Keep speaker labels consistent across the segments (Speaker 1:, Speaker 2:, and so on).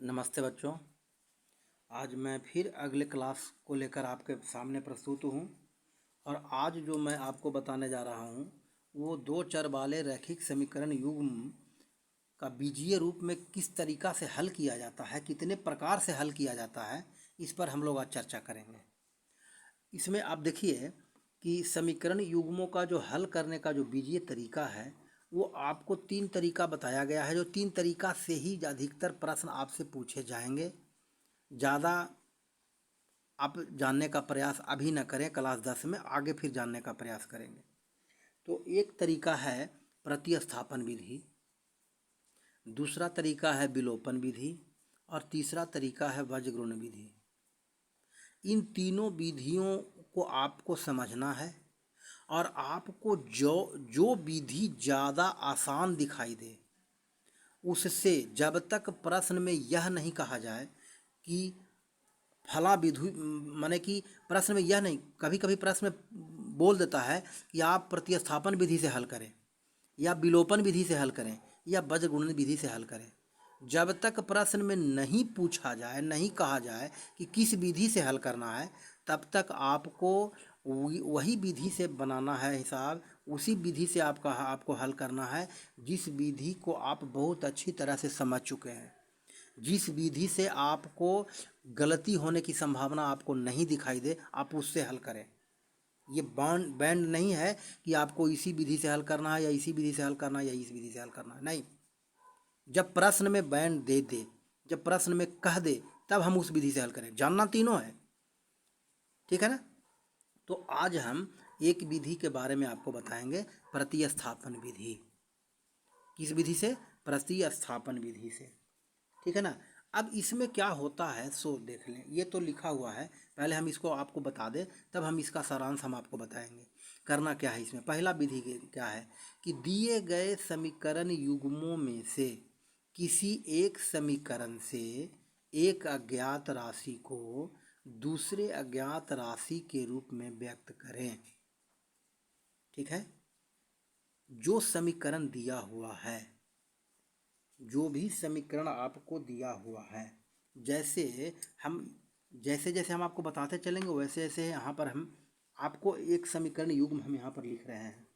Speaker 1: नमस्ते बच्चों। आज मैं फिर अगले क्लास को लेकर आपके सामने प्रस्तुत हूँ और आज जो मैं आपको बताने जा रहा हूँ वो दो चर वाले रैखिक समीकरण युग्म का बीजीय रूप में किस तरीक़ा से हल किया जाता है, कितने प्रकार से हल किया जाता है, इस पर हम लोग आज चर्चा करेंगे। इसमें आप देखिए कि समीकरण युग्मों का जो हल करने का जो बीजीय तरीका है वो आपको तीन तरीका बताया गया है, जो तीन तरीका से ही अधिकतर प्रश्न आपसे पूछे जाएंगे। ज़्यादा आप जानने का प्रयास अभी न करें, क्लास 10 में आगे फिर जानने का प्रयास करेंगे। तो एक तरीका है प्रतिस्थापन विधि, दूसरा तरीका है विलोपन विधि और तीसरा तरीका है वज्रगुण विधि। इन तीनों विधियों को आपको समझना है और आपको जो जो विधि ज़्यादा आसान दिखाई दे उससे, जब तक प्रश्न में यह नहीं कहा जाए कि फला विधि, माने कि प्रश्न में यह नहीं, कभी कभी प्रश्न में बोल देता है कि आप प्रतिस्थापन विधि से हल करें या विलोपन विधि से हल करें या वज्रगुणन विधि से हल करें। जब तक प्रश्न में नहीं पूछा जाए, नहीं कहा जाए कि किस विधि से हल करना है, तब तक आपको वही विधि से बनाना है हिसाब, उसी विधि से आपको हल करना है जिस विधि को आप बहुत अच्छी तरह से समझ चुके हैं, जिस विधि से आपको गलती होने की संभावना आपको नहीं दिखाई दे, आप उससे हल करें। ये बैंड नहीं है कि आपको इसी विधि से हल करना है या इसी विधि से हल करना है या इस विधि से हल करना है, नहीं। जब प्रश्न में बैंड दे, जब प्रश्न में कह दे, तब हम उस विधि से हल करें। जानना तीनों है, ठीक है ना। तो आज हम एक विधि के बारे में आपको बताएंगे, प्रतिस्थापन विधि। किस विधि से? प्रतिस्थापन विधि से, ठीक है ना। अब इसमें क्या होता है सो देख लें। ये तो लिखा हुआ है, पहले हम इसको आपको बता दें, तब हम इसका सारांश हम आपको बताएंगे। करना क्या है इसमें, पहला विधि क्या है कि दिए गए समीकरण युग्मों में से किसी एक समीकरण से एक अज्ञात राशि को दूसरे अज्ञात राशि के रूप में व्यक्त करें, ठीक है। जो समीकरण दिया हुआ है, जो भी समीकरण आपको दिया हुआ है, जैसे जैसे हम आपको बताते चलेंगे वैसे वैसे यहाँ पर हम आपको एक समीकरण युग्म हम यहाँ पर लिख रहे हैं।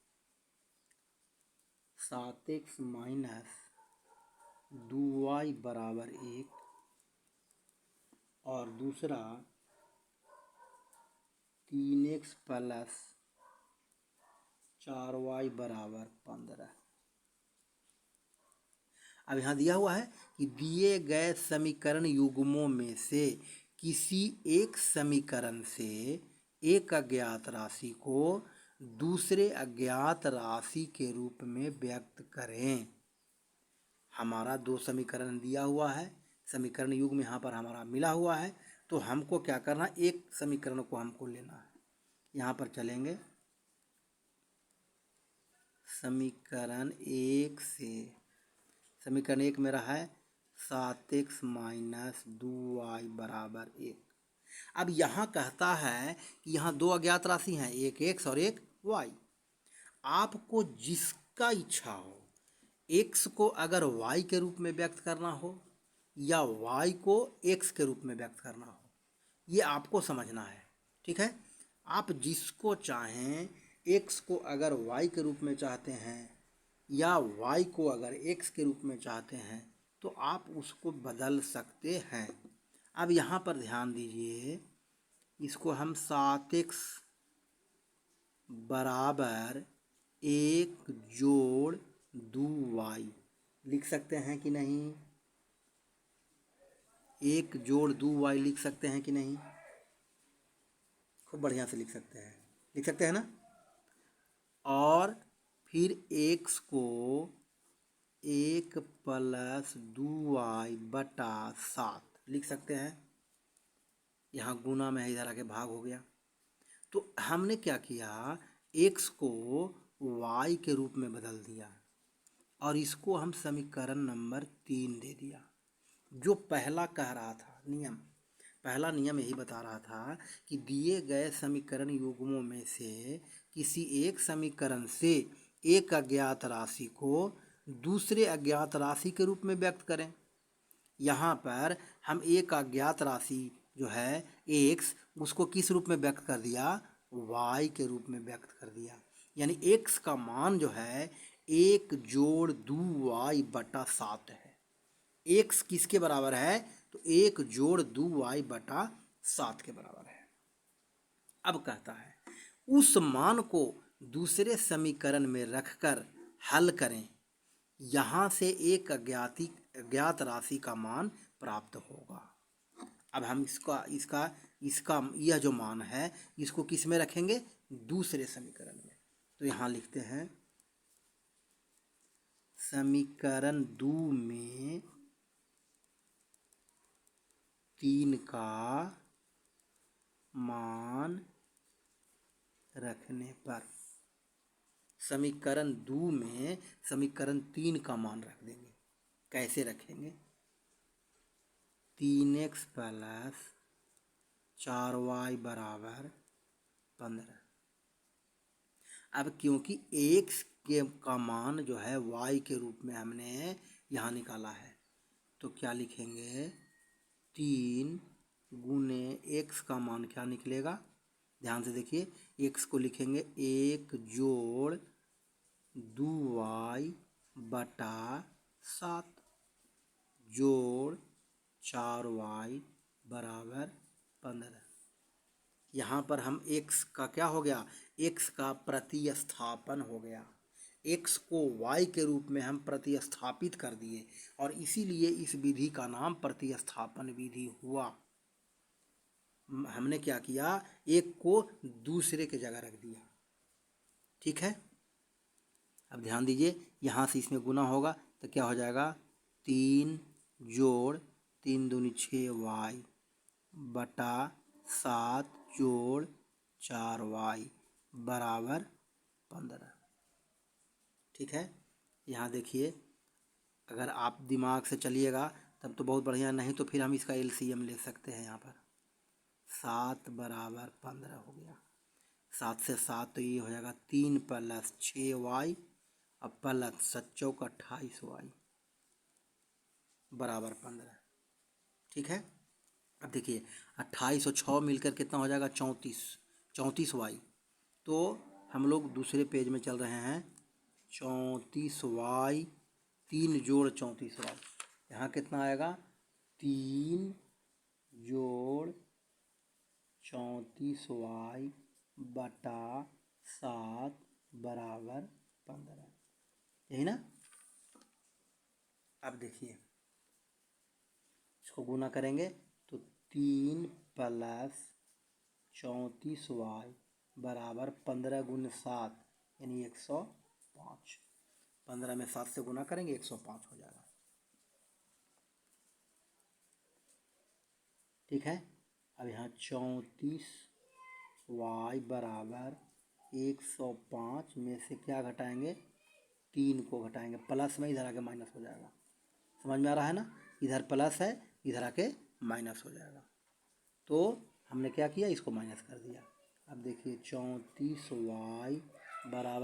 Speaker 1: 7x माइनस 2y बराबर 1 और दूसरा 3x प्लस 4y बराबर 15। अब यहाँ दिया हुआ है कि दिए गए समीकरण युग्मों में से किसी एक समीकरण से एक अज्ञात राशि को दूसरे अज्ञात राशि के रूप में व्यक्त करें। हमारा दो समीकरण दिया हुआ है, समीकरण युग्म यहाँ पर हमारा मिला हुआ है, तो हमको क्या करना, एक समीकरण को हमको लेना है। यहाँ पर चलेंगे, समीकरण एक से, समीकरण एक में रहा है 7x माइनस 2y बराबर 1। अब यहाँ कहता है कि यहाँ दो अज्ञात राशि हैं, एक x और एक y। आपको जिसका इच्छा हो, x को अगर y के रूप में व्यक्त करना हो या y को x के रूप में व्यक्त करना हो, ये आपको समझना है, ठीक है। आप जिसको चाहें, x को अगर y के रूप में चाहते हैं या y को अगर x के रूप में चाहते हैं, तो आप उसको बदल सकते हैं। अब यहाँ पर ध्यान दीजिए, इसको हम 7x बराबर 1 जोड़ 2y लिख सकते हैं कि नहीं? 1 जोड़ 2y लिख सकते हैं कि नहीं? खूब बढ़िया से लिख सकते हैं ना। और फिर x को 1 प्लस 2y बटा 7 लिख सकते हैं। यहाँ गुना में है, इधर आके भाग हो गया। तो हमने क्या किया, x को y के रूप में बदल दिया और इसको हम समीकरण नंबर 3 दे दिया। जो पहला कह रहा था नियम, पहला नियम यही बता रहा था कि दिए गए समीकरण युग्मों में से किसी एक समीकरण से एक अज्ञात राशि को दूसरे अज्ञात राशि के रूप में व्यक्त करें। यहाँ पर हम एक अज्ञात राशि जो है एक्स, उसको किस रूप में व्यक्त कर दिया, वाई के रूप में व्यक्त कर दिया। यानी एक्स का मान जो है 1+2y/7 है। एक्स किसके बराबर है, तो 1+2y/7 के बराबर है। अब कहता है उस मान को दूसरे समीकरण में रखकर हल करें, यहाँ से एक अज्ञात राशि का मान प्राप्त होगा। अब हम इसका इसका इसका यह जो मान है इसको किस में रखेंगे, दूसरे समीकरण में। तो यहाँ लिखते हैं समीकरण 2 में 3 का मान रखने पर, समीकरण 2 में समीकरण 3 का मान रख देंगे। कैसे रखेंगे, 3x + 4y = 15। अब क्योंकि x का मान जो है y के रूप में हमने यहाँ निकाला है, तो क्या लिखेंगे, 3 × x का मान क्या निकलेगा, ध्यान से देखिए, x को लिखेंगे 1+2y/7 जोड़ 4y = 15। यहाँ पर हम x का क्या हो गया, x का प्रतिस्थापन हो गया, x को y के रूप में हम प्रतिस्थापित कर दिए और इसीलिए इस विधि का नाम प्रतिस्थापन विधि हुआ। हमने क्या किया, एक को दूसरे के जगह रख दिया। ठीक है, अब ध्यान दीजिए, यहाँ से इसमें गुना होगा तो क्या हो जाएगा, 3 जोड़ 3 दूनी 6y बटा 7 जोड़ 4y = 15। ठीक है, यहाँ देखिए, अगर आप दिमाग से चलिएगा तब तो बहुत बढ़िया, नहीं तो फिर हम इसका एलसीएम ले सकते हैं। यहाँ पर 7 = 15 हो गया, 7 से 7 तो ये हो जाएगा 3 + 6y और + 7 चौक 28y = 15। ठीक है, अब देखिए 28 और 6 मिलकर कितना हो जाएगा, 34y। तो हम लोग दूसरे पेज में चल रहे हैं, 34y, 3 जोड़ 34y, यहाँ कितना आएगा, 3 जोड़ 34y बटा 7 = 15, यही ना। अब देखिए, इसको गुना करेंगे तो 3 + 34y = 15 × 7 यानी 105। 15 में 7 से गुना करेंगे 105 हो जाएगा। ठीक है, अब यहाँ 34y = 105 में से क्या घटाएंगे, 3 को घटाएंगे, प्लस में इधर आके माइनस हो जाएगा। समझ में आ रहा है ना, इधर प्लस है इधर आके माइनस हो जाएगा। तो हमने क्या किया, इसको माइनस कर दिया। अब देखिए 34y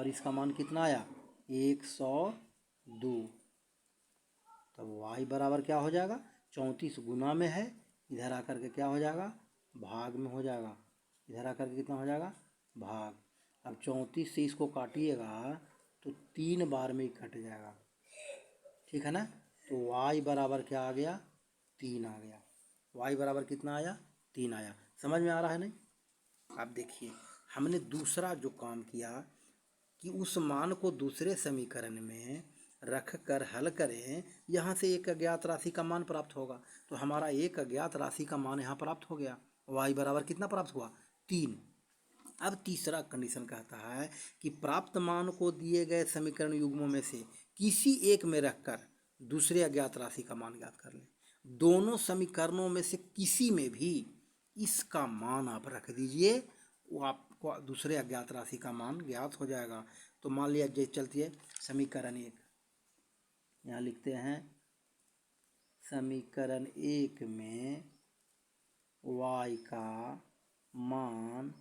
Speaker 1: = इसका मान कितना आया, 102। तब y बराबर क्या हो जाएगा, 34 गुना में है, इधर आकर के क्या हो जाएगा, भाग में हो जाएगा, इधर आकर के कितना हो जाएगा, भाग। अब 34 से इसको काटिएगा तो 3 बार में ही कट जाएगा। ठीक है ना, तो y बराबर क्या आ गया, 3 आ गया। y बराबर कितना आया, 3 आया। समझ में आ रहा है नहीं। अब देखिए, हमने दूसरा जो काम किया कि उस मान को दूसरे समीकरण में रख कर हल करें, यहाँ से एक अज्ञात राशि का मान प्राप्त होगा। तो हमारा एक अज्ञात राशि का मान यहाँ प्राप्त हो गया, y बराबर कितना प्राप्त हुआ, 3। अब तीसरा कंडीशन कहता है कि प्राप्त मान को दिए गए समीकरण युग्मों में से किसी एक में रखकर दूसरे अज्ञात राशि का मान ज्ञात कर लें। दोनों समीकरणों में से किसी में भी इसका मान आप रख दीजिए, वो आपको दूसरे अज्ञात राशि का मान ज्ञात हो जाएगा। तो मान लिया, जैसे चलती है समीकरण 1, यहाँ लिखते हैं समीकरण 1 में y का मान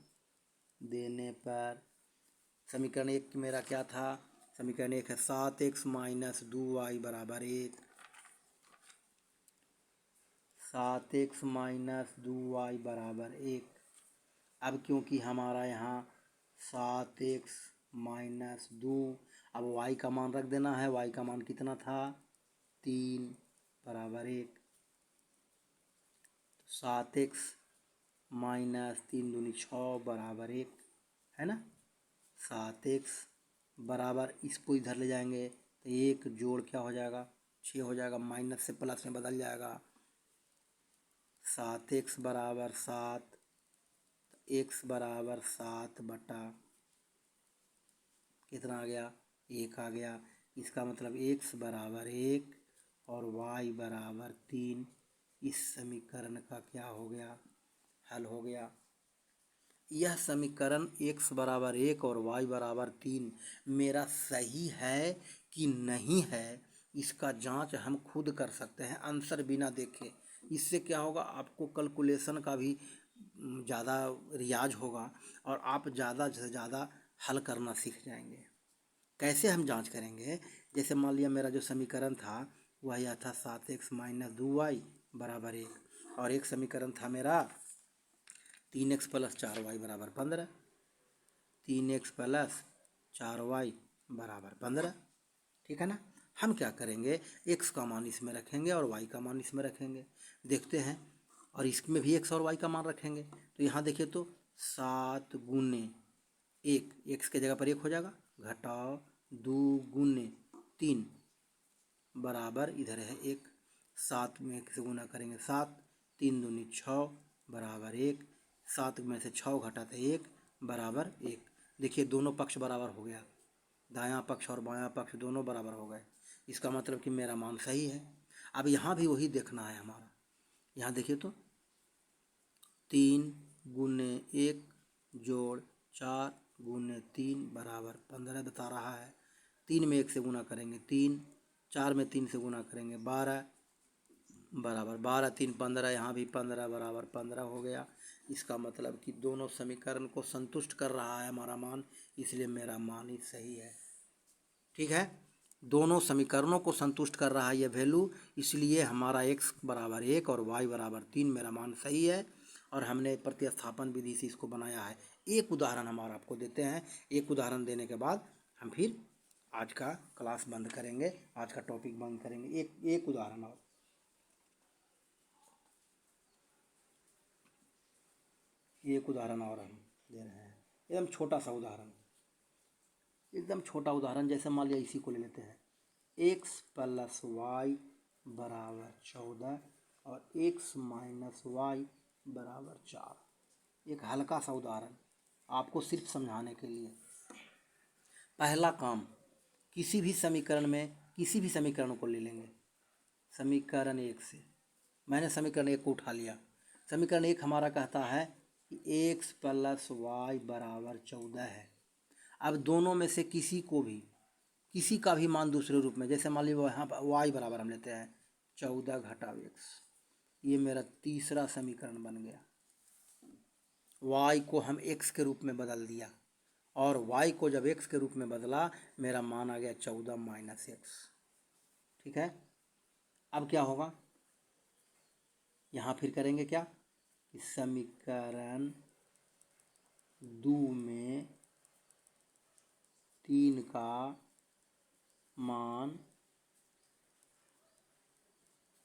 Speaker 1: देने पर, समीकरण 1 मेरा क्या था, समीकरण 1 है 7x - 2y = 1। 7x minus 2y बराबर 1। अब क्योंकि हमारा यहाँ 7x माइनस 2, अब y का मान रख देना है। y का मान कितना था? 3 बराबर 1। 7x माइनस 3 दूनी 6 बराबर 1 है ना। 7x बराबर, इसको इधर ले जाएंगे तो 1 जोड़ क्या हो जाएगा? 6 हो जाएगा। माइनस से प्लस में बदल जाएगा। 7x बराबर 7, x बराबर 7 बटा कितना आ गया? 1 आ गया। इसका मतलब x बराबर 1 और y बराबर 3 इस समीकरण का क्या हो गया? हल हो गया। यह समीकरण x बराबर 1 और y बराबर 3 मेरा सही है कि नहीं है, इसका जांच हम खुद कर सकते हैं आंसर बिना देखे। इससे क्या होगा? आपको कैलकुलेशन का भी ज़्यादा रियाज होगा और आप ज़्यादा से ज़्यादा हल करना सीख जाएंगे। कैसे हम जांच करेंगे? जैसे मान लिया मेरा जो समीकरण था वह यह था 7x माइनस 2y बराबर 1, और एक समीकरण था मेरा 3x प्लस 4y बराबर 15। 3x प्लस 4y बराबर 15, ठीक है ना। हम क्या करेंगे? x का मान इसमें रखेंगे और y का मान इसमें रखेंगे। देखते हैं, और इसमें भी x और y का मान रखेंगे। तो यहाँ देखिए तो 7 गुने 1, x के जगह पर 1 हो जाएगा, घटाओ 2 गुने 3 बराबर इधर है 1। 7 में 1 से गुना करेंगे 7, 3 दूनी 6 बराबर 1। 7 में से 6 घटाते 1 बराबर 1। देखिए दोनों पक्ष बराबर हो गया, दायां पक्ष और बायां पक्ष दोनों बराबर हो गए। इसका मतलब कि मेरा मान सही है। अब यहाँ भी वही देखना है हमारा। यहाँ देखिए तो 3 गुने 1 जोड़ 4 गुने 3 बराबर 15 बता रहा है। 3 में 1 से गुना करेंगे 3, 4 में 3 से गुना करेंगे 12 बराबर 12, 3 15, यहाँ भी 15 बराबर 15 हो गया। इसका मतलब कि दोनों समीकरण को संतुष्ट कर रहा है हमारा मान, इसलिए मेरा मान ही सही है। ठीक है, दोनों समीकरणों को संतुष्ट कर रहा है ये वैल्यू, इसलिए हमारा x बराबर 1 और y बराबर 3 मेरा मान सही है। और हमने प्रतिस्थापन विधि से इसको बनाया है। एक उदाहरण हमारा आपको देते हैं। एक उदाहरण देने के बाद हम फिर आज का क्लास बंद करेंगे, आज का टॉपिक बंद करेंगे। एक उदाहरण और, एक उदाहरण और हम दे रहे हैं। एकदम छोटा सा उदाहरण, एकदम छोटा उदाहरण। जैसे मान लिया इसी को ले लेते हैं, x प्लस वाई बराबर 14 और x माइनस वाई बराबर 4। एक हल्का सा उदाहरण आपको सिर्फ समझाने के लिए। पहला काम, किसी भी समीकरण में किसी भी समीकरण को ले लेंगे। समीकरण 1 से मैंने समीकरण 1 को उठा लिया। समीकरण 1 हमारा कहता है कि x प्लस वाई बराबर 14 है। अब दोनों में से किसी का भी मान दूसरे रूप में, जैसे मान लीजिए यहाँ पर y बराबर हम लेते हैं 14 घटाव x, ये मेरा तीसरा समीकरण बन गया। y को हम x के रूप में बदल दिया, और y को जब x के रूप में बदला मेरा मान आ गया 14 माइनस x। ठीक है, अब क्या होगा? यहाँ फिर करेंगे क्या कि समीकरण 2 में 3 का मान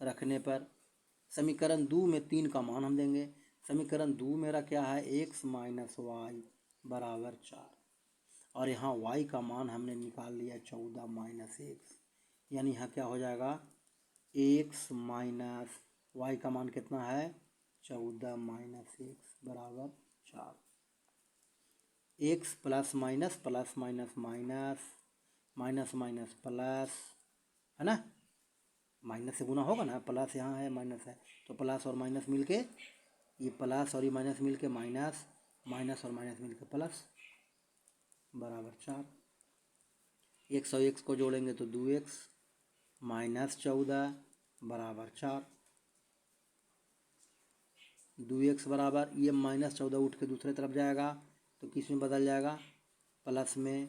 Speaker 1: रखने पर, समीकरण 2 में 3 का मान हम देंगे। समीकरण 2 मेरा क्या है? x माइनस वाई बराबर 4, और यहाँ y का मान हमने निकाल लिया 14 माइनस x, यानी यहाँ क्या हो जाएगा? x माइनस वाई का मान कितना है? 14 माइनस x बराबर 4। x plus minus plus minus minus minus minus plus, है ना, माइनस से गुना होगा ना, प्लस यहाँ है माइनस है, तो प्लस और माइनस मिलके, ये प्लस और ये माइनस मिलके माइनस, माइनस और माइनस मिलके प्लस बराबर 4। x और x को जोड़ेंगे तो 2x माइनस 14 बराबर 4। 2x बराबर, ये माइनस 14 उठ के दूसरे तरफ जाएगा तो किस में बदल जाएगा? प्लस में,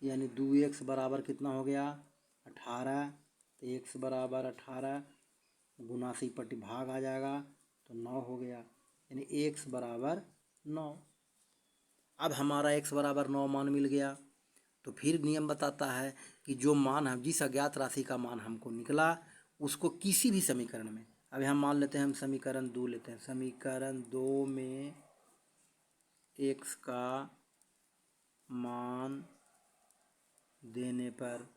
Speaker 1: यानी 2x बराबर कितना हो गया? 18। तो x बराबर 18 गुना से ही पट्टी भाग आ जाएगा तो 9 हो गया, यानी x बराबर 9। अब हमारा x बराबर 9 मान मिल गया, तो फिर नियम बताता है कि जो मान हम जिस अज्ञात राशि का मान हमको निकला उसको किसी भी समीकरण में, अभी हम मान लेते हैं, हम समीकरण 2 लेते हैं, समीकरण 2 में x का मान देने पर,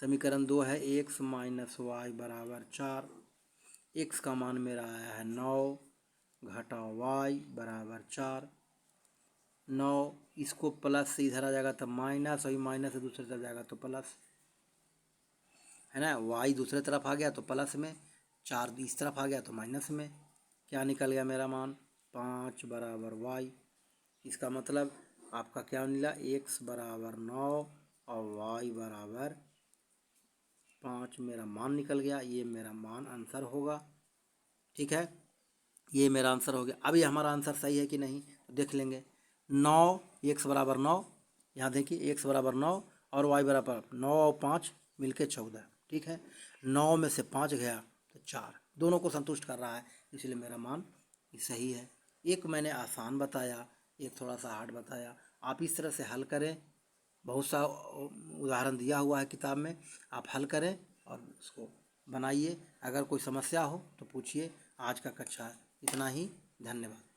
Speaker 1: समीकरण 2 है x माइनस वाई बराबर 4, x का मान मेरा आया है 9 घटा y बराबर 4। 9 इसको प्लस से इधर आ जाएगा तो माइनस, और माइनस से दूसरी तरफ जाएगा तो प्लस, है ना। y दूसरे तरफ आ गया तो प्लस में, 4 इस तरफ आ गया तो माइनस में। क्या निकल गया मेरा मान? 5 बराबर y। इसका मतलब आपका क्या मिला? x बराबर 9 और y बराबर 5 मेरा मान निकल गया। ये मेरा मान आंसर होगा। ठीक है, ये मेरा आंसर हो गया। अब ये हमारा आंसर सही है कि नहीं तो देख लेंगे। 9 x बराबर 9, यहाँ देखिए x बराबर 9 और y बराबर 9 और 5 मिलके 14। ठीक है, 9 में से 5 गया तो 4, दोनों को संतुष्ट कर रहा है, इसलिए मेरा मान सही है। एक मैंने आसान बताया, एक थोड़ा सा हार्ड बताया। आप इस तरह से हल करें, बहुत सा उदाहरण दिया हुआ है किताब में, आप हल करें और उसको बनाइए। अगर कोई समस्या हो तो पूछिए। आज का कक्षा इतना ही, धन्यवाद।